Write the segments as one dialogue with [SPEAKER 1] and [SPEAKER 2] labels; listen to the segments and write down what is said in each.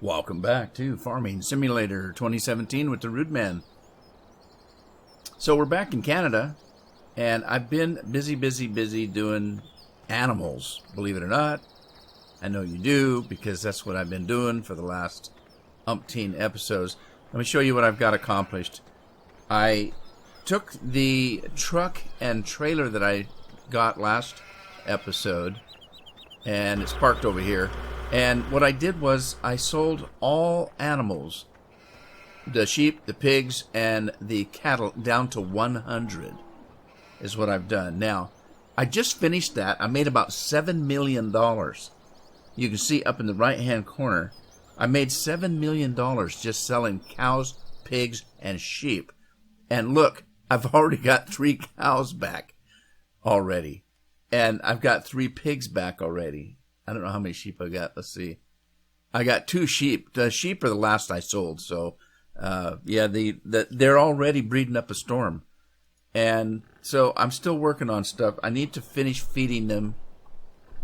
[SPEAKER 1] Welcome back to Farming Simulator 2017 with the Rude Man. So we're back in Canada, and I've been busy doing animals, believe it or not. I know you do, because that's what I've been doing for the last umpteen episodes. Let me show you what I've got accomplished. I took the truck and trailer that I got last episode, and it's parked over here. And what I did was I sold all animals, the sheep, the pigs, and the cattle, down to 100 is what I've done. Now, I just finished that. I made about $7 million. You can see up in the right-hand corner, I made $7 million just selling cows, pigs, and sheep. And look, I've already got 3 cows back already. And I've got 3 pigs back already. I don't know how many sheep I got. Let's see. I got 2 sheep. The sheep are the last I sold. So, yeah, they're already breeding up a storm. And so I'm still working on stuff. I need to finish feeding them.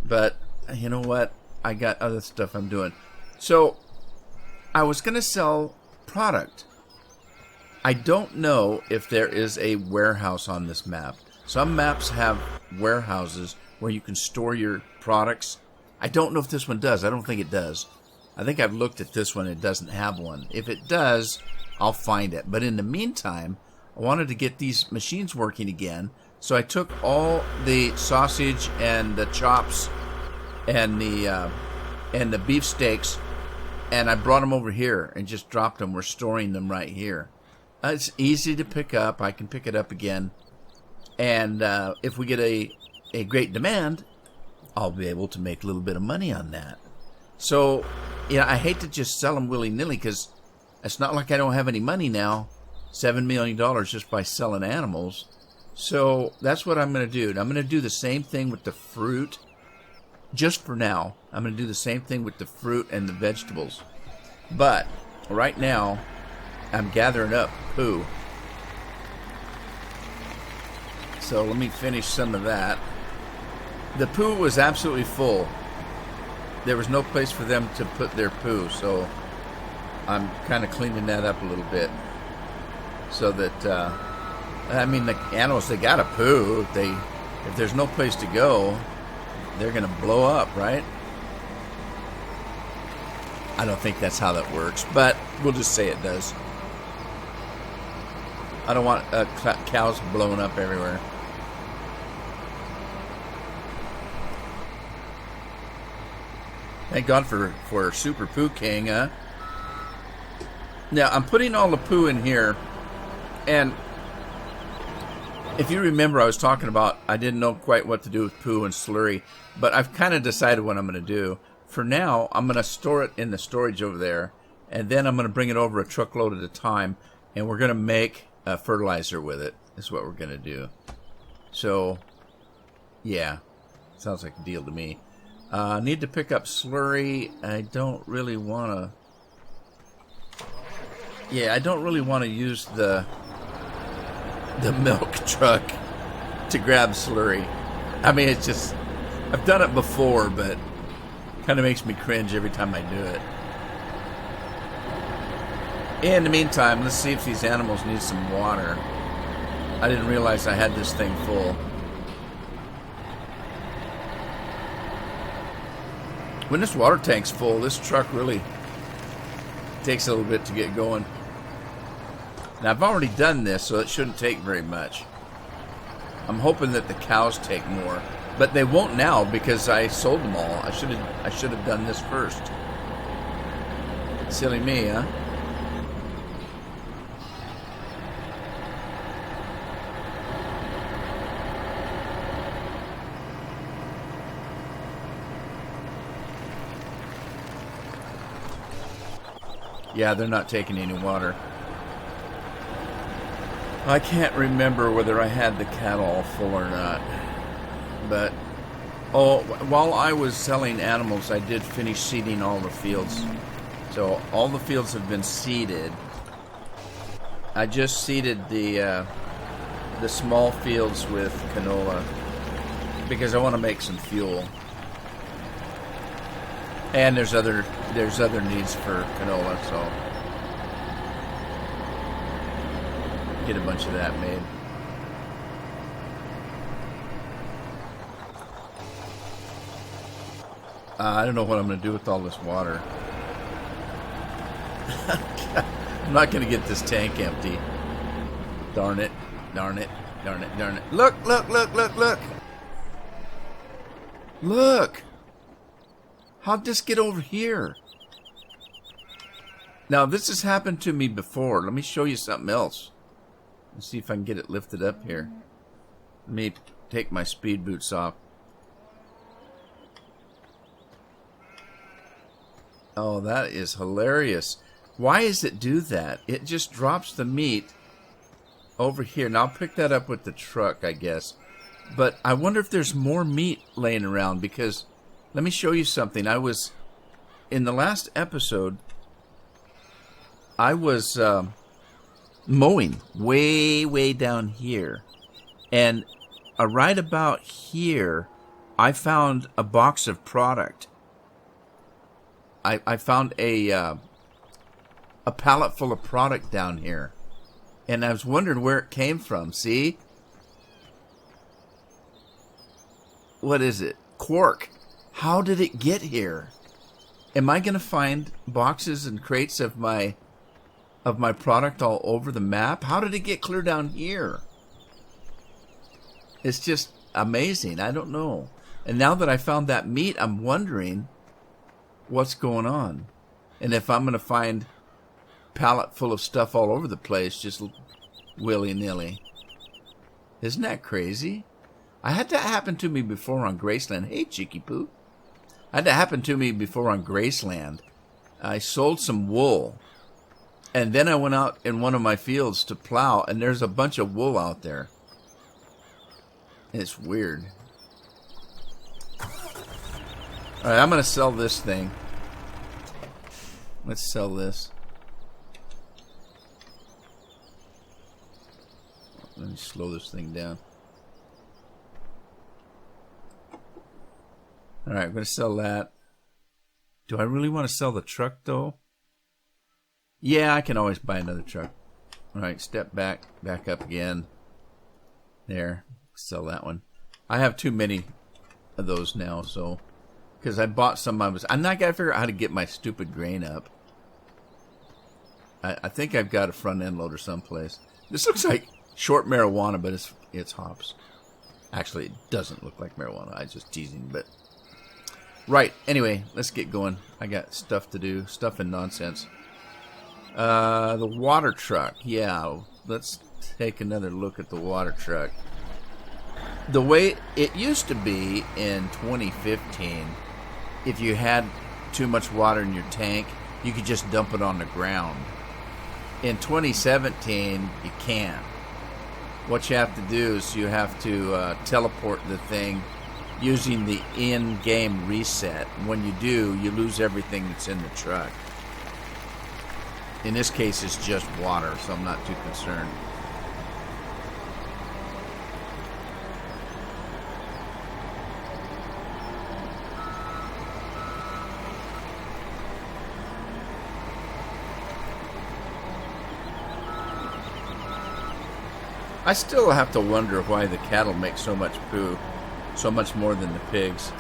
[SPEAKER 1] But you know what? I got other stuff I'm doing. So I was going to sell product. I don't know if there is a warehouse on this map. Some maps have warehouses where you can store your products. I don't know if this one does. I don't think it does. I think I've looked at this one. It doesn't have one. If it does, I'll find it. But in the meantime, I wanted to get these machines working again. So I took all the sausage and the chops and the beef steaks, and I brought them over here and just dropped them. We're storing them right here. It's easy to pick up. I can pick it up again. And if we get a great demand, I'll be able to make a little bit of money on that. So, yeah, I hate to just sell them willy-nilly, because it's not like I don't have any money now. $7 million just by selling animals. So that's what I'm going to do. And I'm going to do the same thing with the fruit. Just for now, I'm going to do the same thing with the fruit and the vegetables. But right now, I'm gathering up poo. So let me finish some of that. The poo was absolutely full. There was no place for them to put their poo, so I'm kind of cleaning that up a little bit. So that, I mean, the animals, they got to poo. If there's no place to go, they're going to blow up, right? I don't think that's how that works, but we'll just say it does. I don't want cows blowing up everywhere. Thank God for Super Poo King, huh? Now, I'm putting all the poo in here, and if you remember, I was talking about I didn't know quite what to do with poo and slurry, but I've kind of decided what I'm going to do. For now, I'm going to store it in the storage over there, and then I'm going to bring it over a truckload at a time, and we're going to make fertilizer with it, is what we're going to do. So, yeah, sounds like a deal to me. Need to pick up slurry. I don't really want to... Yeah, I don't really want to use the milk truck to grab slurry. I mean, it's just... I've done it before, but kind of makes me cringe every time I do it. In the meantime, let's see if these animals need some water. I didn't realize I had this thing full. When this water tank's full, this truck really takes a little bit to get going. Now, I've already done this, so it shouldn't take very much. I'm hoping that the cows take more, but they won't now because I sold them all. I should have done this first. Silly me, huh? Yeah, they're not taking any water. I can't remember whether I had the cattle all full or not. But, while I was selling animals, I did finish seeding all the fields. So, all the fields have been seeded. I just seeded the small fields with canola because I want to make some fuel. And there's other there's other needs for canola, so get a bunch of that made. I don't know what I'm going to do with all this water. I'm not going to get this tank empty. Darn it. Darn it. Darn it. Darn it. Look, look, look, look, look. Look. How'd this get over here? Now, this has happened to me before. Let me show you something else. Let's see if I can get it lifted up here. Let me take my speed boots off. Oh, that is hilarious. Why does it do that? It just drops the meat over here. Now, I'll pick that up with the truck, I guess. But I wonder if there's more meat laying around, because let me show you something. I was, in the last episode, I was mowing way down here. And right about here, I found a box of product. I found a pallet full of product down here. And I was wondering where it came from. See? What is it? Quark. How did it get here? Am I going to find boxes and crates of my product all over the map? How did it get clear down here? It's just amazing. I don't know. And now that I found that meat, I'm wondering what's going on, and if I'm going to find pallet full of stuff all over the place, just willy-nilly. Isn't that crazy? I had that happen to me before on Graceland. Hey, Cheeky Poo. I had that happen to me before on Graceland. I sold some wool, and then I went out in one of my fields to plow, and there's a bunch of wool out there. It's weird. Alright, I'm going to sell this thing. Let's sell this. Let me slow this thing down. Alright, I'm going to sell that. Do I really want to sell the truck, though? Yeah, I can always buy another truck. Alright, step back. Back up again. There. Sell that one. I have too many of those now, so... Because I bought some, I'm not going to figure out how to get my stupid grain up. I think I've got a front end loader someplace. This looks like short marijuana, but it's hops. Actually, it doesn't look like marijuana. I was just teasing, but... Right, anyway, let's get going. I got stuff to do. Stuff and nonsense. The water truck. Yeah, let's take another look at the water truck. The way it used to be in 2015... If you had too much water in your tank, you could just dump it on the ground. In 2017, you can't. What you have to do is you have to teleport the thing using the in-game reset. When you do, you lose everything that's in the truck. In this case, it's just water, so I'm not too concerned. I still have to wonder why the cattle make so much poo, so much more than the pigs.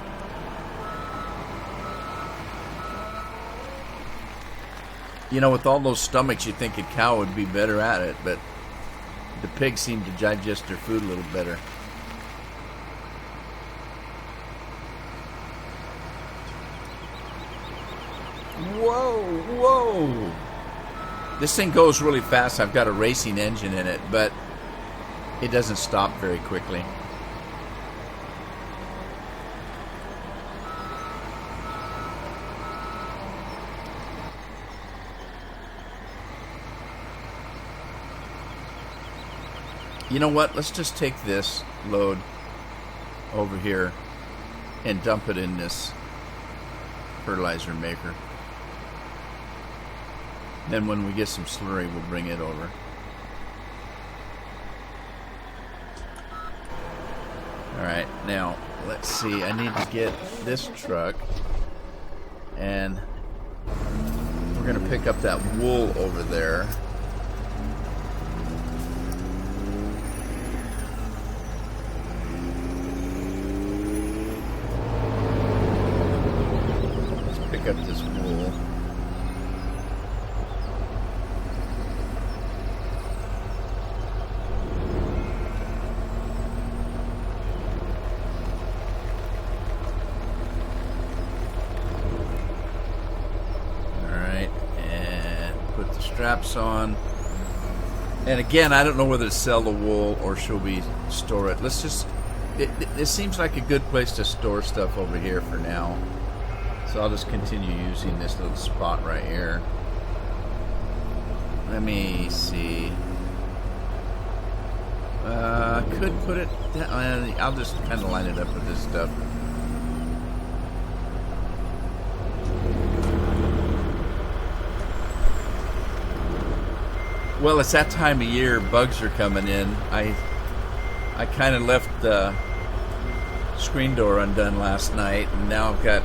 [SPEAKER 1] You know, with all those stomachs, you'd think a cow would be better at it, but the pigs seem to digest their food a little better. Whoa, whoa! This thing goes really fast. I've got a racing engine in it, but it doesn't stop very quickly. You know what? Let's just take this load over here and dump it in this fertilizer maker. Then when we get some slurry, we'll bring it over. Alright, now, let's see. I need to get this truck and We're going to pick up that wool over there. Let's pick up this wool. Straps on. And again, I don't know whether to sell the wool or should we store it. Let's just, it seems like a good place to store stuff over here for now. So I'll just continue using this little spot right here. Let me see. Could put it, I'll just kind of line it up with this stuff. Well, it's that time of year. Bugs are coming in. I kind of left the screen door undone last night, and now I've got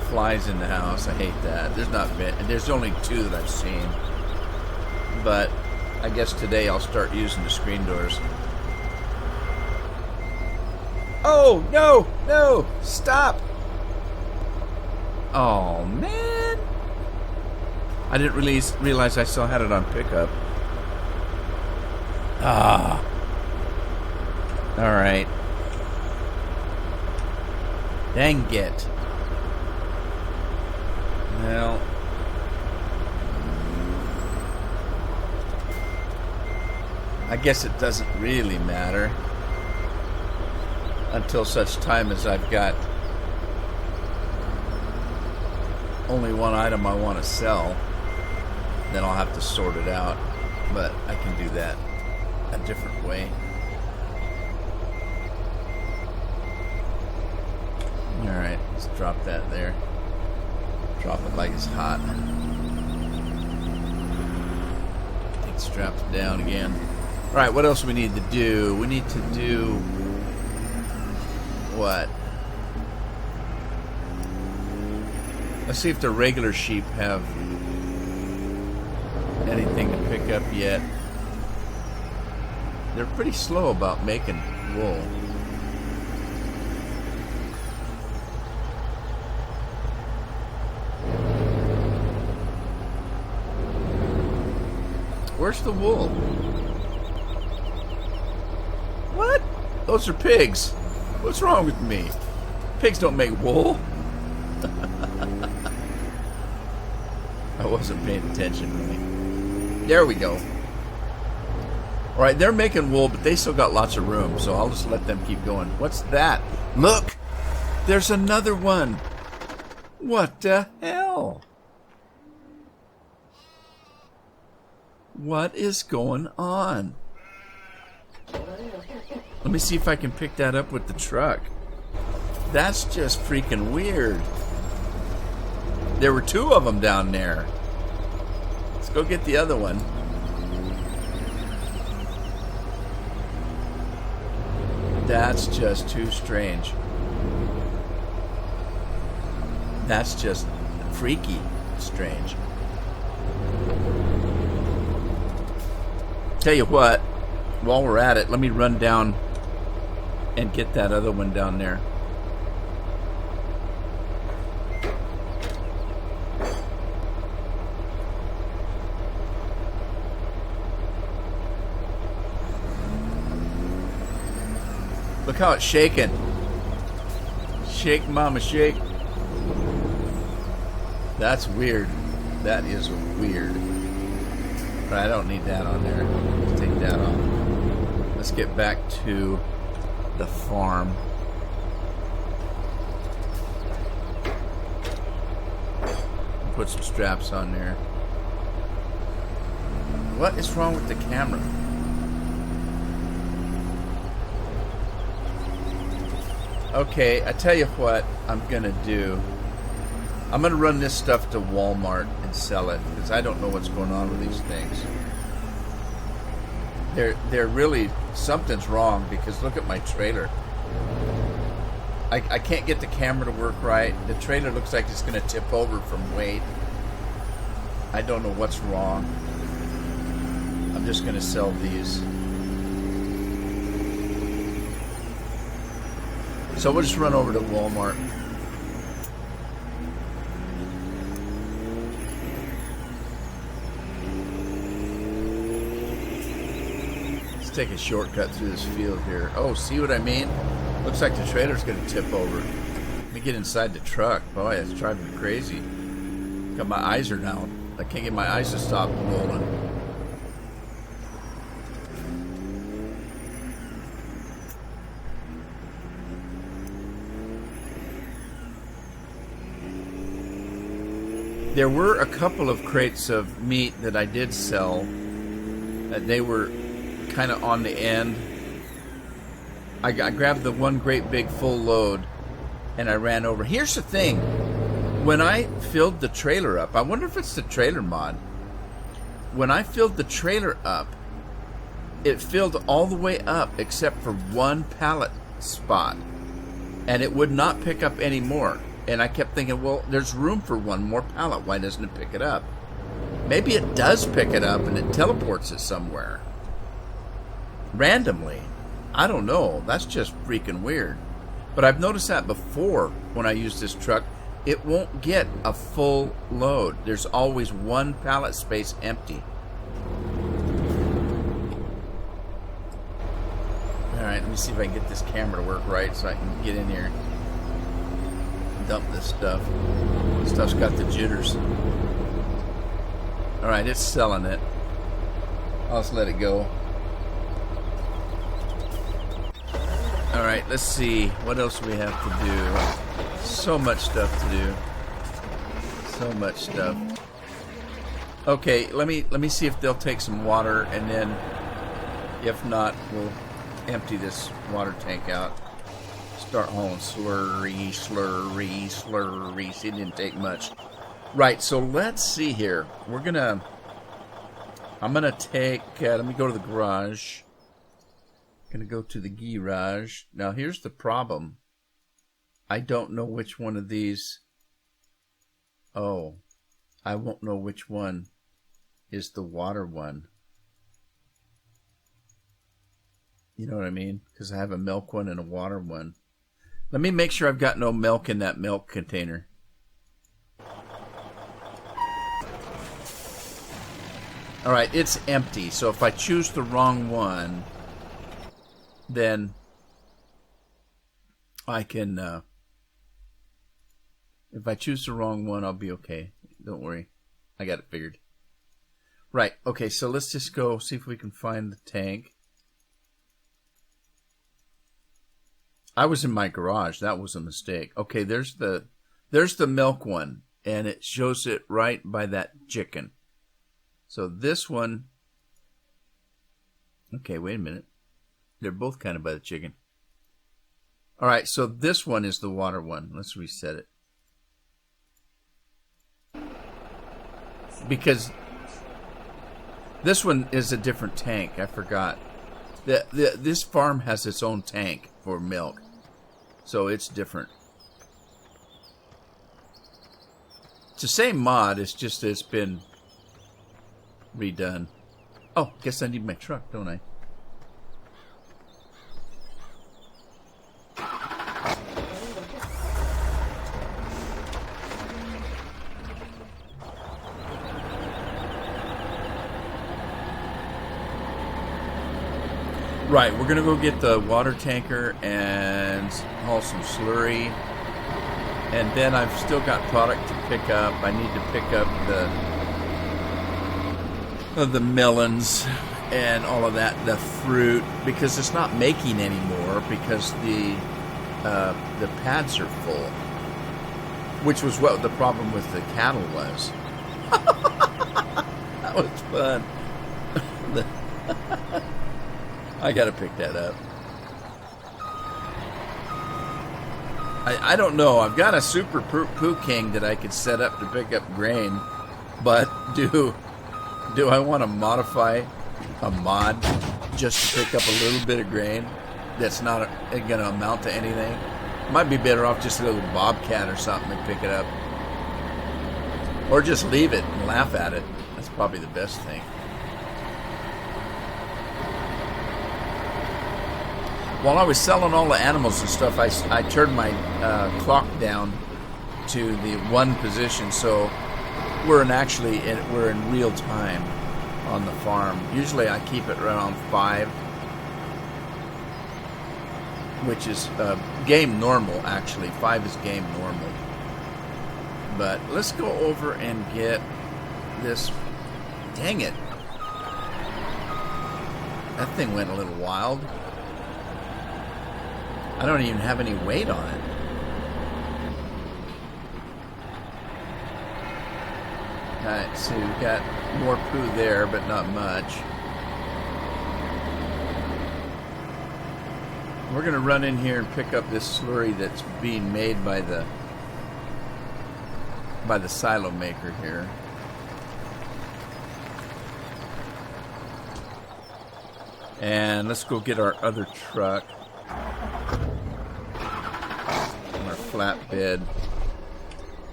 [SPEAKER 1] flies in the house. I hate that. There's only 2 that I've seen, but I guess today I'll start using the screen doors. Oh no! Stop! Oh man! I didn't realize I still had it on pickup. Ah. Alright. Dang it. Well. I guess it doesn't really matter. Until such time as I've got only one item I want to sell. Then I'll have to sort it out, but I can do that a different way. Alright, let's drop that there. Drop it like it's hot. Take straps down again. Alright, what else do we need to do? We need to do what? Let's see if the regular sheep have anything to pick up yet. They're pretty slow about making wool. Where's the wool? What? Those are pigs. What's wrong with me? Pigs don't make wool. I wasn't paying attention really. There we go. Alright, they're making wool, but they still got lots of room, so I'll just let them keep going. What's that? Look! There's another one! What the hell? What is going on? Let me see if I can pick that up with the truck. That's just freaking weird. There were 2 of them down there. Let's go get the other one. That's just too strange. That's just freaky strange. Tell you what, while we're at it, let me run down and get that other one down there. Look how it's shaking. Shake, mama, shake. That's weird. That is weird. But I don't need that on there. Let's take that off. Let's get back to the farm. Put some straps on there. What is wrong with the camera? Okay, I tell you what I'm gonna do. I'm gonna run this stuff to Walmart and sell it because I don't know what's going on with these things. They're really, something's wrong because look at my trailer. I can't get the camera to work right. The trailer looks like it's gonna tip over from weight. I don't know what's wrong. I'm just going to sell these. So we'll just run over to Walmart. Let's take a shortcut through this field here. Oh, see what I mean? Looks like the trailer's going to tip over. Let me get inside the truck. Boy, it's driving me crazy. Got my eyes are down. I can't get my eyes to stop rolling. There were a couple of crates of meat that I did sell. They were kind of on the end. I grabbed the one great big full load and I ran over. Here's the thing. When I filled the trailer up, I wonder if it's the trailer mod. When I filled the trailer up, it filled all the way up except for one pallet spot. And it would not pick up any more. And I kept thinking, well, there's room for one more pallet. Why doesn't it pick it up? Maybe it does pick it up and it teleports it somewhere. Randomly. I don't know. That's just freaking weird. But I've noticed that before when I use this truck. It won't get a full load. There's always one pallet space empty. Alright, let me see if I can get this camera to work right so I can get in here. Dump this stuff. This stuff's got the jitters. Alright, it's selling it. I'll just let it go. Alright, let's see. What else do we have to do? So much stuff to do. So much stuff. Okay, let me see if they'll take some water, and then if not, we'll empty this water tank out. Start hauling slurry, slurry, slurry. See, it didn't take much. Right, so let's see here. I'm gonna take, let me go to the garage. Gonna go to the garage. Now here's the problem. I don't know which one of these. Oh, I won't know which one is the water one. You know what I mean? Because I have a milk one and a water one. Let me make sure I've got no milk in that milk container. Alright, it's empty. So if I choose the wrong one, then I can, if I choose the wrong one, I'll be okay. Don't worry. I got it figured. Right, okay, so let's just go see if we can find the tank. I was in my garage. That was a mistake. Okay, there's the milk one, and it shows it right by that chicken. So this one, okay, wait a minute. They're both kind of by the chicken. All right, so this one is the water one. Let's reset it. Because this one is a different tank. I forgot. This farm has its own tank for milk. So it's different. It's the same mod. It's just it's been redone. Oh, guess I need my truck, don't I? Right, we're going to go get the water tanker and haul some slurry. And then I've still got product to pick up. I need to pick up the melons and all of that, the fruit, because it's not making anymore because the pads are full. Which was what the problem with the cattle was. That was fun. I gotta pick that up. I don't know. I've got a super poo king that I could set up to pick up grain, but do I want to modify a mod just to pick up a little bit of grain that's not going to amount to anything? Might be better off just a little bobcat or something and pick it up. Or just leave it and laugh at it. That's probably the best thing. While I was selling all the animals and stuff, I turned my clock down to the 1 position, so we're in real time on the farm. Usually I keep it around 5, which is game normal. Actually, 5 is game normal. But let's go over and get this. Dang it! That thing went a little wild. I don't even have any weight on it. Alright, so we've got more poo there, but not much. We're going to run in here and pick up this slurry that's being made by the silo maker here. And let's go get our other truck. Our flatbed.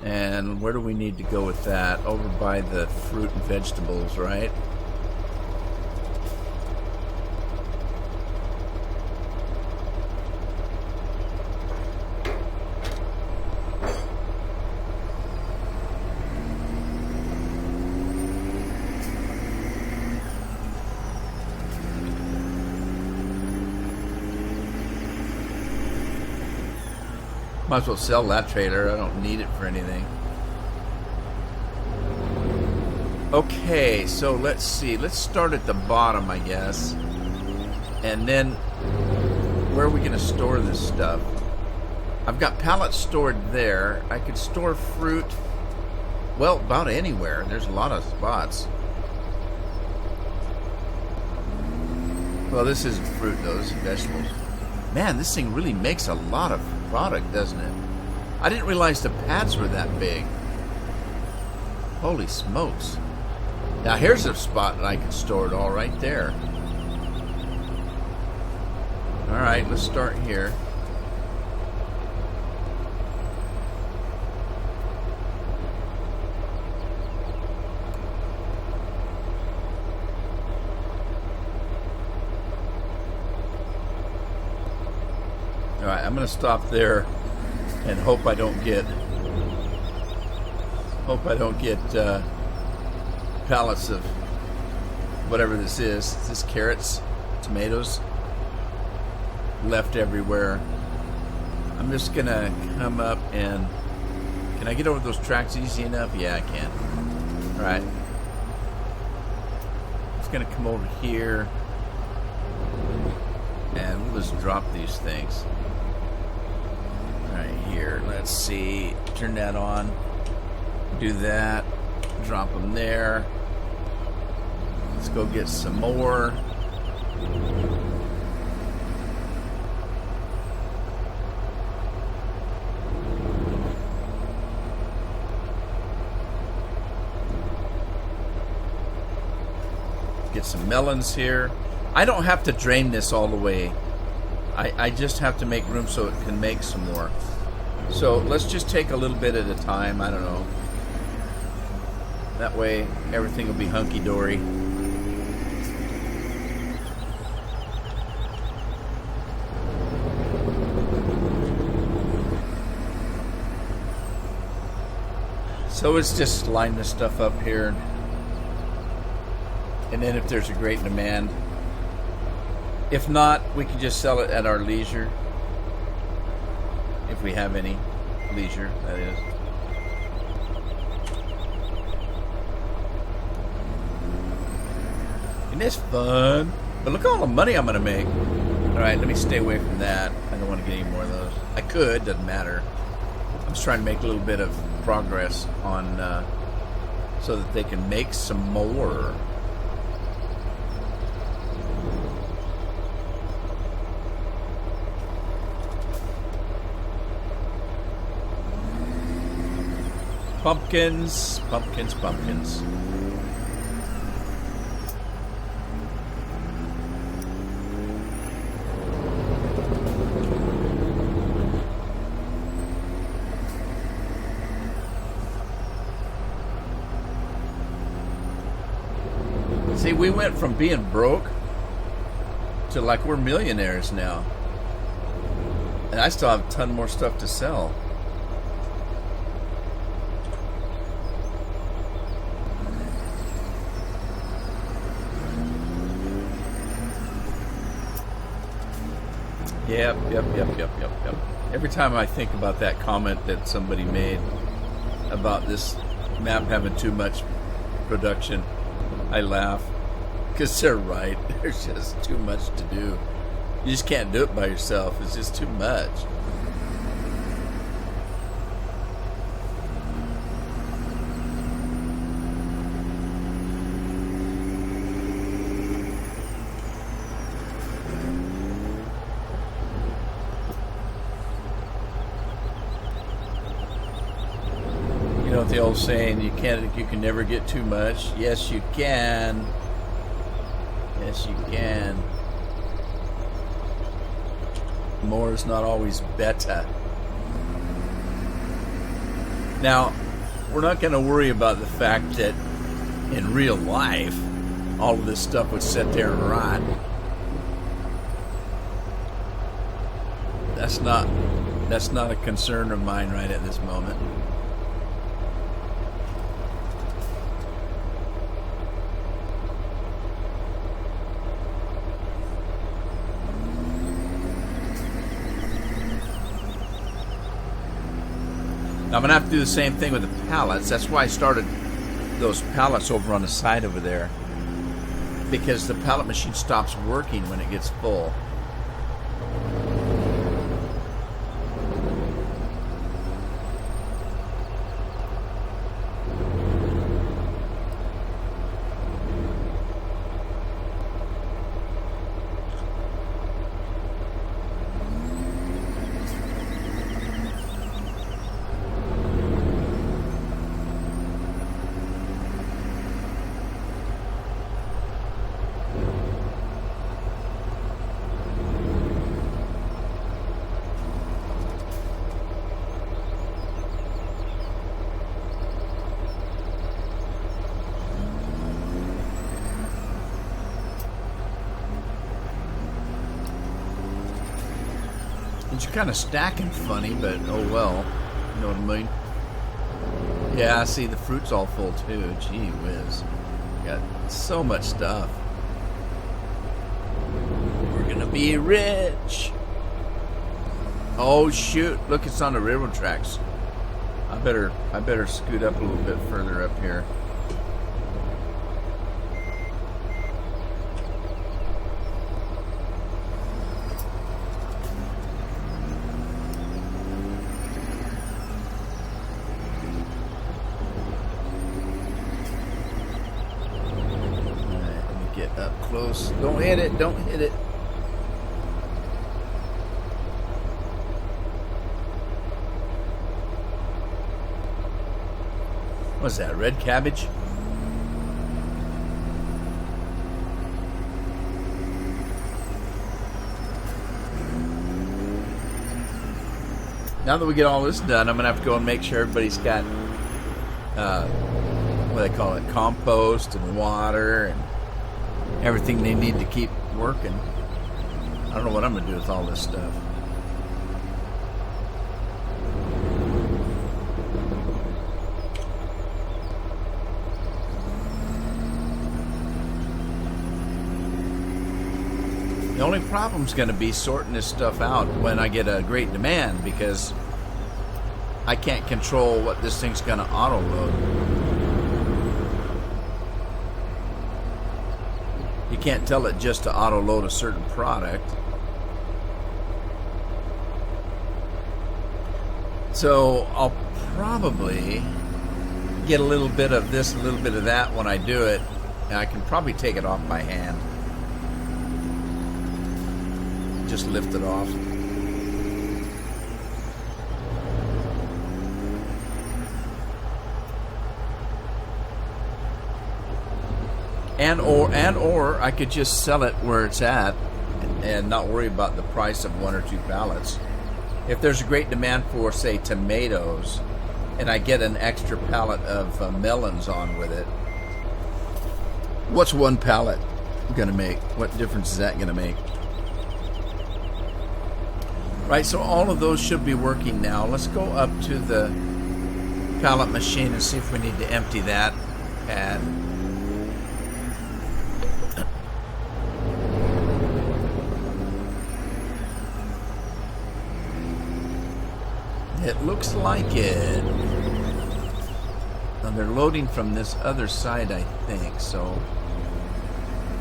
[SPEAKER 1] And where do we need to go with that? Over by the fruit and vegetables, right? Might as well sell that trailer. I don't need it for anything. Okay, so let's see. Let's start at the bottom, I guess. And then, where are we going to store this stuff? I've got pallets stored there. I could store fruit, well, about anywhere. There's a lot of spots. Well, this isn't fruit, though. This is vegetables. Man, this thing really makes a lot of product, doesn't it? I didn't realize the pads were that big. Holy smokes. Now here's a spot that I can store it all right there. Alright, let's start here. Alright, I'm going to stop there and hope I don't get pallets of whatever this is. Is this carrots, tomatoes left everywhere? I'm just going to come up and can I get over those tracks easy enough? Yeah, I can. Alright. Just going to come over here and we'll just drop these things. Right here, let's see, turn that on, do that, drop them there. Let's go get some more. Get some melons here. I don't have to drain this all the way. I just have to make room so it can make some more. So let's just take a little bit at a time. I don't know. That way everything will be hunky-dory. So let's just line this stuff up here. And then if there's a great demand. If not, we can just sell it at our leisure. If we have any leisure, that is. Isn't this fun? But look at all the money I'm going to make. Alright, let me stay away from that. I don't want to get any more of those. I could, doesn't matter. I'm just trying to make a little bit of progress on so that they can make some more. Pumpkins, pumpkins, pumpkins. See, we went from being broke to like we're millionaires now. And I still have a ton more stuff to sell. Yep. Every time I think about that comment that somebody made about this map having too much production, I laugh. Because they're right. There's just too much to do. You just can't do it by yourself. It's just too much. You know what the old saying, you can never get too much. Yes, you can. Yes, you can. More is not always better. Now, we're not going to worry about the fact that in real life, all of this stuff would sit there and rot. That's not a concern of mine right at this moment. I'm going to have to do the same thing with the pallets. That's why I started those pallets over on the side over there. Because the pallet machine stops working when it gets full. You're kind of stacking funny, but oh well. You know what I mean? Yeah, I see the fruit's all full too. Gee whiz. Got so much stuff. We're gonna be rich. Oh shoot, look, it's on the railroad tracks. I better scoot up a little bit further up here. Close. Don't hit it. Don't hit it. What's that? Red cabbage? Now that we get all this done, I'm going to have to go and make sure everybody's got, what do they call it, compost and water and everything they need to keep working. I don't know what I'm going to do with all this stuff. The only problem's going to be sorting this stuff out when I get a great demand, because I can't control what this thing's going to auto load. You can't tell it just to auto load a certain product. So I'll probably get a little bit of this, a little bit of that when I do it, and I can probably take it off by hand. Just lift it off. Or I could just sell it where it's at and not worry about the price of 1 or 2 pallets. If there's a great demand for, say, tomatoes, and I get an extra pallet of melons on with it, What's one pallet gonna make? What difference is that gonna make? Right, so all of those should be working now. Let's go up to the pallet machine and see if we need to empty that pad. It looks like it. Now they're loading from this other side, I think, so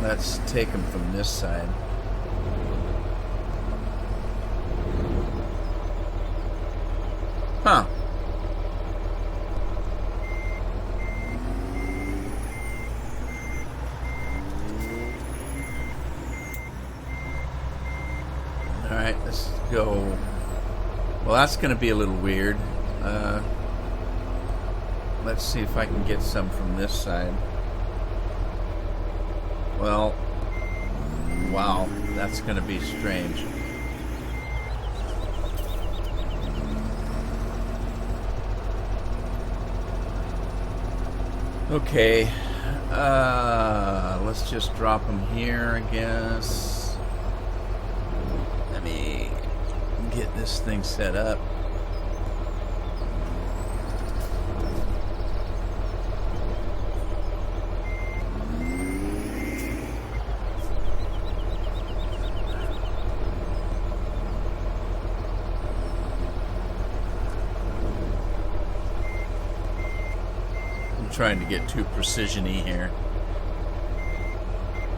[SPEAKER 1] let's take them from this side. Huh. Alright, let's go. Well, that's going to be a little weird. Let's see if I can get some from this side. Well, wow, that's going to be strange. Okay, let's just drop them here, I guess. Let me get this thing set up. Trying to get too precision-y here.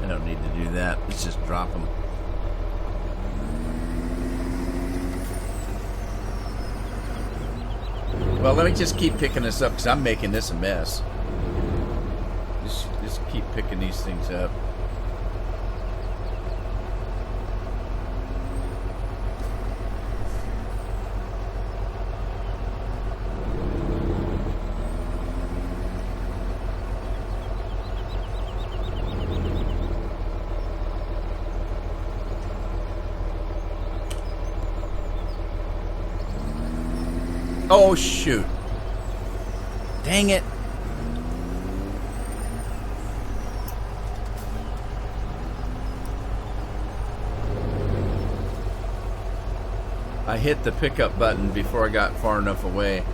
[SPEAKER 1] I don't need to do that. Let's just drop them. Well, let me just keep picking this up because I'm making this a mess. Just keep picking these things up. Oh, shoot. Dang it. I hit the pickup button before I got far enough away.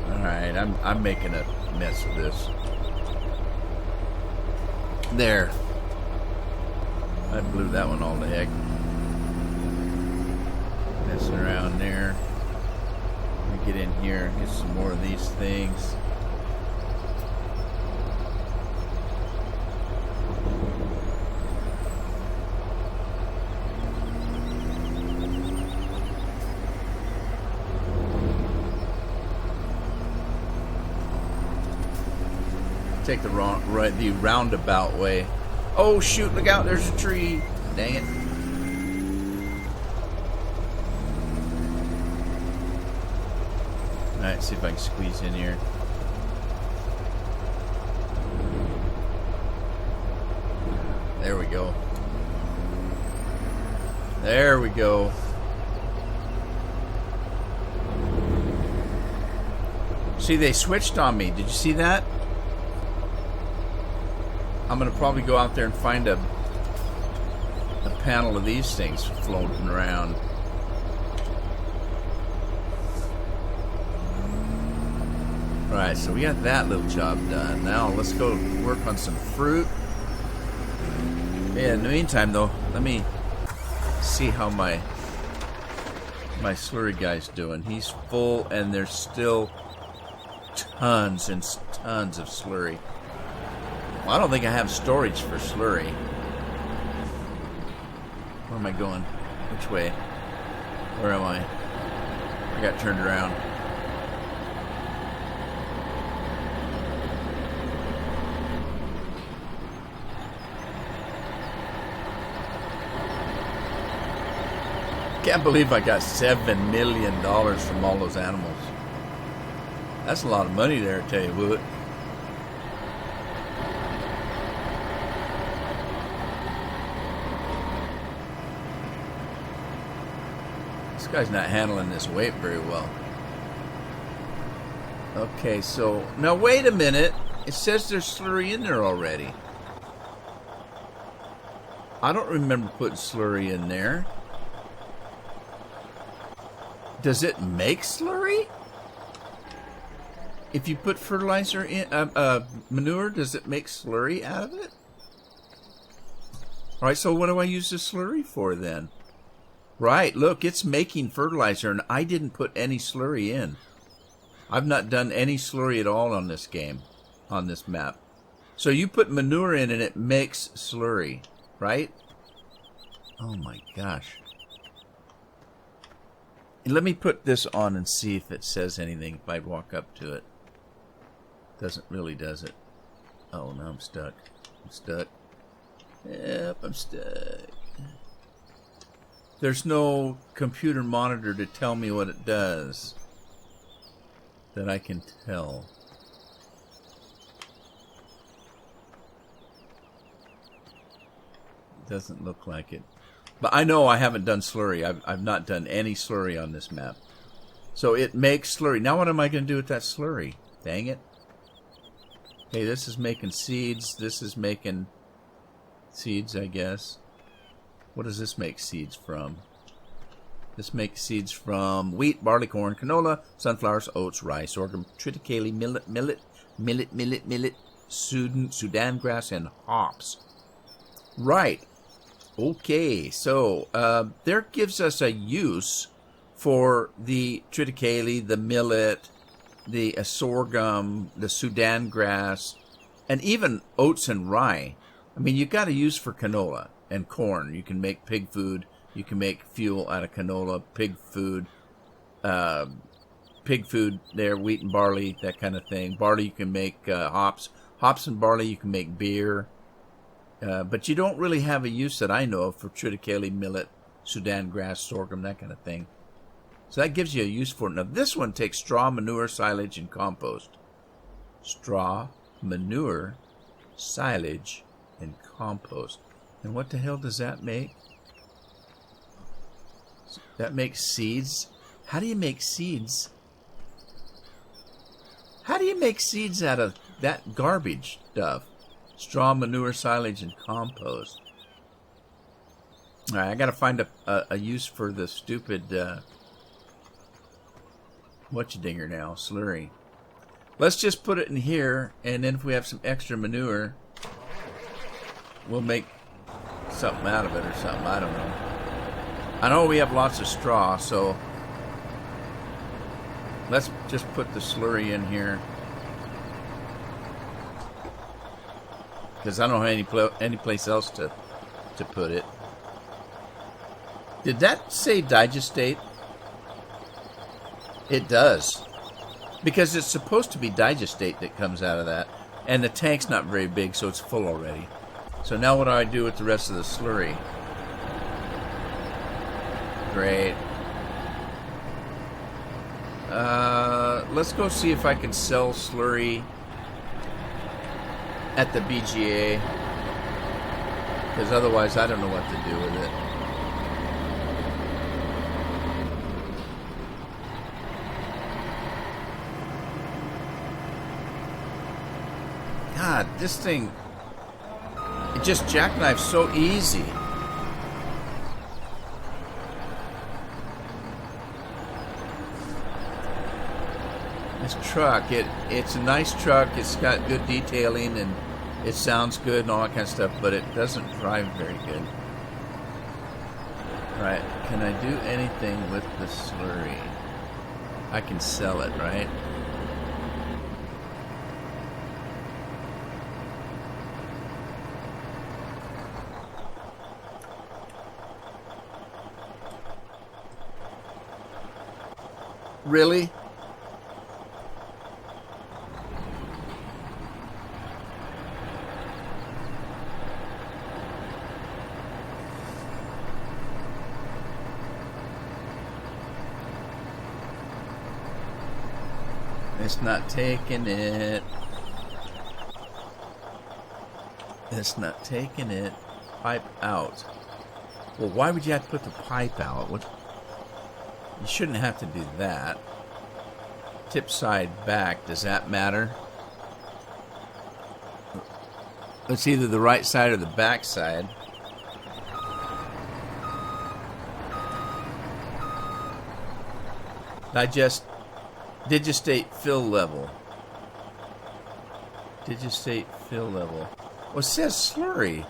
[SPEAKER 1] Alright, I'm making a mess of this. There. I blew that one all to heck. Messing around there. Let me get in here and get some more of these things. Take the roundabout way. Oh shoot, look out, there's a tree. Dang it. Alright, see if I can squeeze in here. There we go. There we go. See, they switched on me. Did you see that? I'm going to probably go out there and find a panel of these things floating around. Alright, so we got that little job done. Now let's go work on some fruit. Yeah, in the meantime though, let me see how my slurry guy's doing. He's full and there's still tons and tons of slurry. Well, I don't think I have storage for slurry. Where am I going? Which way? Where am I? I got turned around. Can't believe I got $7 million from all those animals. That's a lot of money there, I tell you what. Guy's not handling this weight very well. Okay, so now wait a minute. It says there's slurry in there already. I don't remember putting slurry in there. Does it make slurry? If you put fertilizer in, manure, does it make slurry out of it? All right, so what do I use the slurry for then? Right, look, it's making fertilizer, and I didn't put any slurry in. I've not done any slurry at all on this game, on this map. So you put manure in and it makes slurry, right? Oh my gosh. Let me put this on and see if it says anything if I walk up to it. Doesn't really, does it? Oh, now I'm stuck. I'm stuck. Yep, I'm stuck. There's no computer monitor to tell me what it does that I can tell. Doesn't look like it. But I know I haven't done slurry. I've not done any slurry on this map. So it makes slurry. Now what am I going to do with that slurry? Dang it. Okay, this is making seeds. This is making seeds, I guess. What does this make seeds from? This makes seeds from wheat, barley, corn, canola, sunflowers, oats, rice, sorghum, triticale, millet, Sudan grass, and hops. Right. Okay, so there gives us a use for the triticale, the millet, the sorghum, the Sudan grass, and even oats and rye. I mean, you got to use for canola and corn. You can make pig food. You can make fuel out of canola, pig food there, wheat and barley, that kind of thing. Barley, you can make hops. Hops and barley, you can make beer. But you don't really have a use that I know of for triticale, millet, Sudan grass, sorghum, that kind of thing. So that gives you a use for it. Now this one takes straw, manure, silage, and compost. Straw, manure, silage, and compost. And what the hell does that make? That makes seeds. How do you make seeds? How do you make seeds out of that garbage stuff? Straw, manure, silage, and compost. All right, I got to find a use for the stupid whatcha-dinger now, slurry. Let's just put it in here, and then if we have some extra manure, we'll make something out of it or something. I don't know. I know we have lots of straw, so let's just put the slurry in here. Because I don't have any place else to put it. Did that say digestate? It does. Because it's supposed to be digestate that comes out of that. And the tank's not very big, so it's full already. So now what do I do with the rest of the slurry? Great. Let's go see if I can sell slurry at the BGA, because otherwise I don't know what to do with it. God, this thing, it just jackknifes so easy. This truck, it's a nice truck. It's got good detailing and it sounds good and all that kind of stuff, but it doesn't drive very good. Right, can I do anything with the slurry? I can sell it, right? Really? It's not taking it. It's not taking it. Pipe out. Well, why would you have to put the pipe out? What? You shouldn't have to do that. Tip side back, does that matter? It's either the right side or the back side. Digistate fill level. Digistate fill level. Well, it says slurry.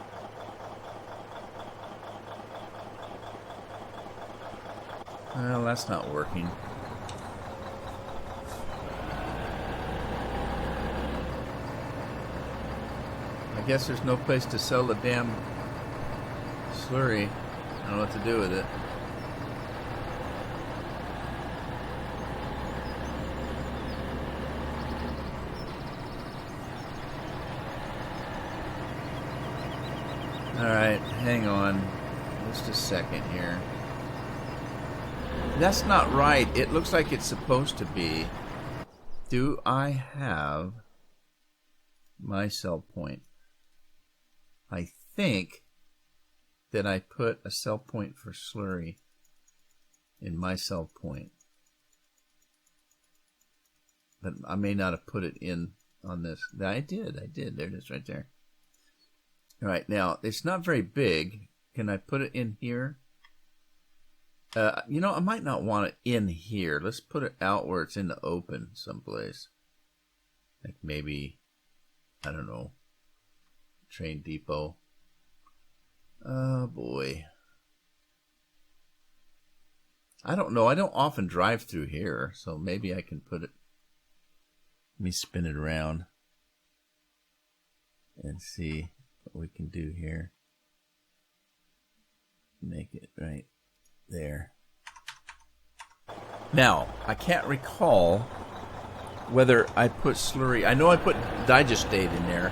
[SPEAKER 1] Well, that's not working. I guess there's no place to sell the damn slurry. I don't know what to do with it. Alright, hang on. Just a second here. That's not right. It looks like it's supposed to be. Do I have my sell point? I think that I put a sell point for slurry in my sell point. But I may not have put it in on this. I did. There it is right there. All right, now, it's not very big. Can I put it in here? You know, I might not want it in here. Let's put it out where it's in the open someplace. Like maybe, I don't know, train depot. Oh, boy. I don't know. I don't often drive through here, so maybe I can put it. Let me spin it around and see what we can do here. Make it right there. Now, I can't recall whether I put slurry. I know I put digestate in there.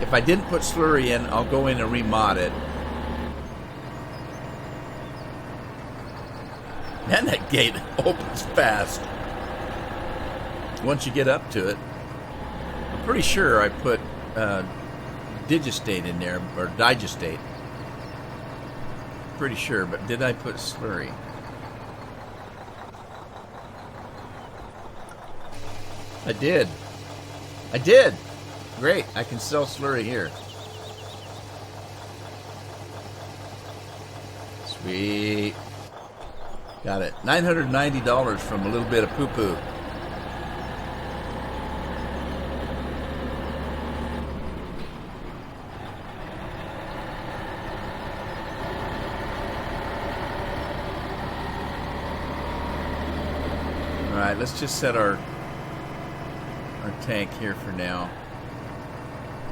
[SPEAKER 1] If I didn't put slurry in, I'll go in and remod it. And that gate opens fast once you get up to it. I'm pretty sure I put digistate in there, or digestate. Pretty sure, but did I put slurry? I did. Great, I can sell slurry here. Sweet. Got it. $990 from a little bit of poo-poo. Alright, let's just set our tank here for now.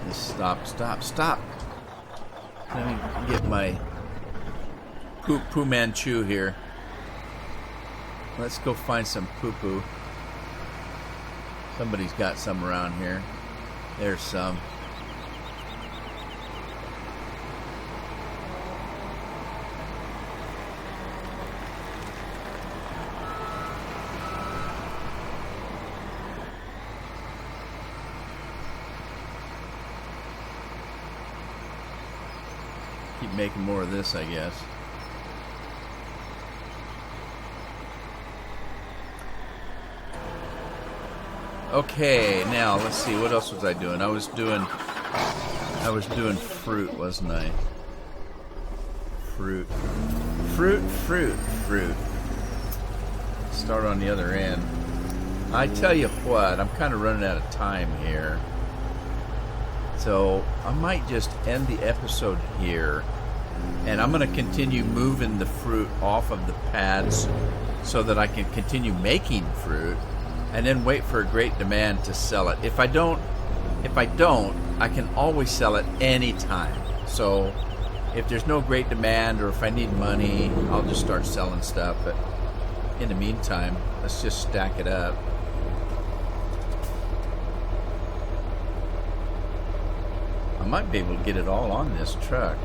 [SPEAKER 1] Just stop. Let me get my poo Manchu here. Let's go find some poo-poo. Somebody's got some around here. There's some. Keep making more of this, I guess. Okay, now let's see, what else was I doing? I was doing fruit, wasn't I? Fruit. Start on the other end. I tell you what, I'm kind of running out of time here. So I might just end the episode here, and I'm going to continue moving the fruit off of the pads so that I can continue making fruit, and then wait for a great demand to sell it. If I don't, I can always sell it anytime. So if there's no great demand, or if I need money, I'll just start selling stuff. But in the meantime, let's just stack it up. I might be able to get it all on this truck.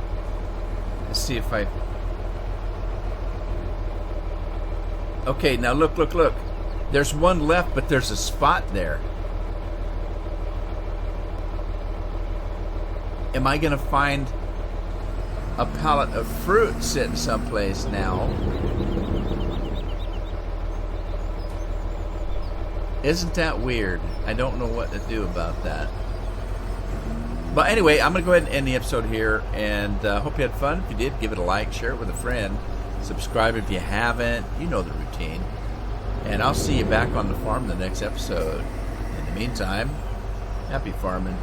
[SPEAKER 1] Let's see if I... Okay, now look. There's one left, but there's a spot there. Am I going to find a pallet of fruit sitting someplace now? Isn't that weird? I don't know what to do about that. But anyway, I'm going to go ahead and end the episode here, and hope you had fun. If you did, give it a like, share it with a friend, subscribe if you haven't. You know the routine. And I'll see you back on the farm in the next episode. In the meantime, happy farming.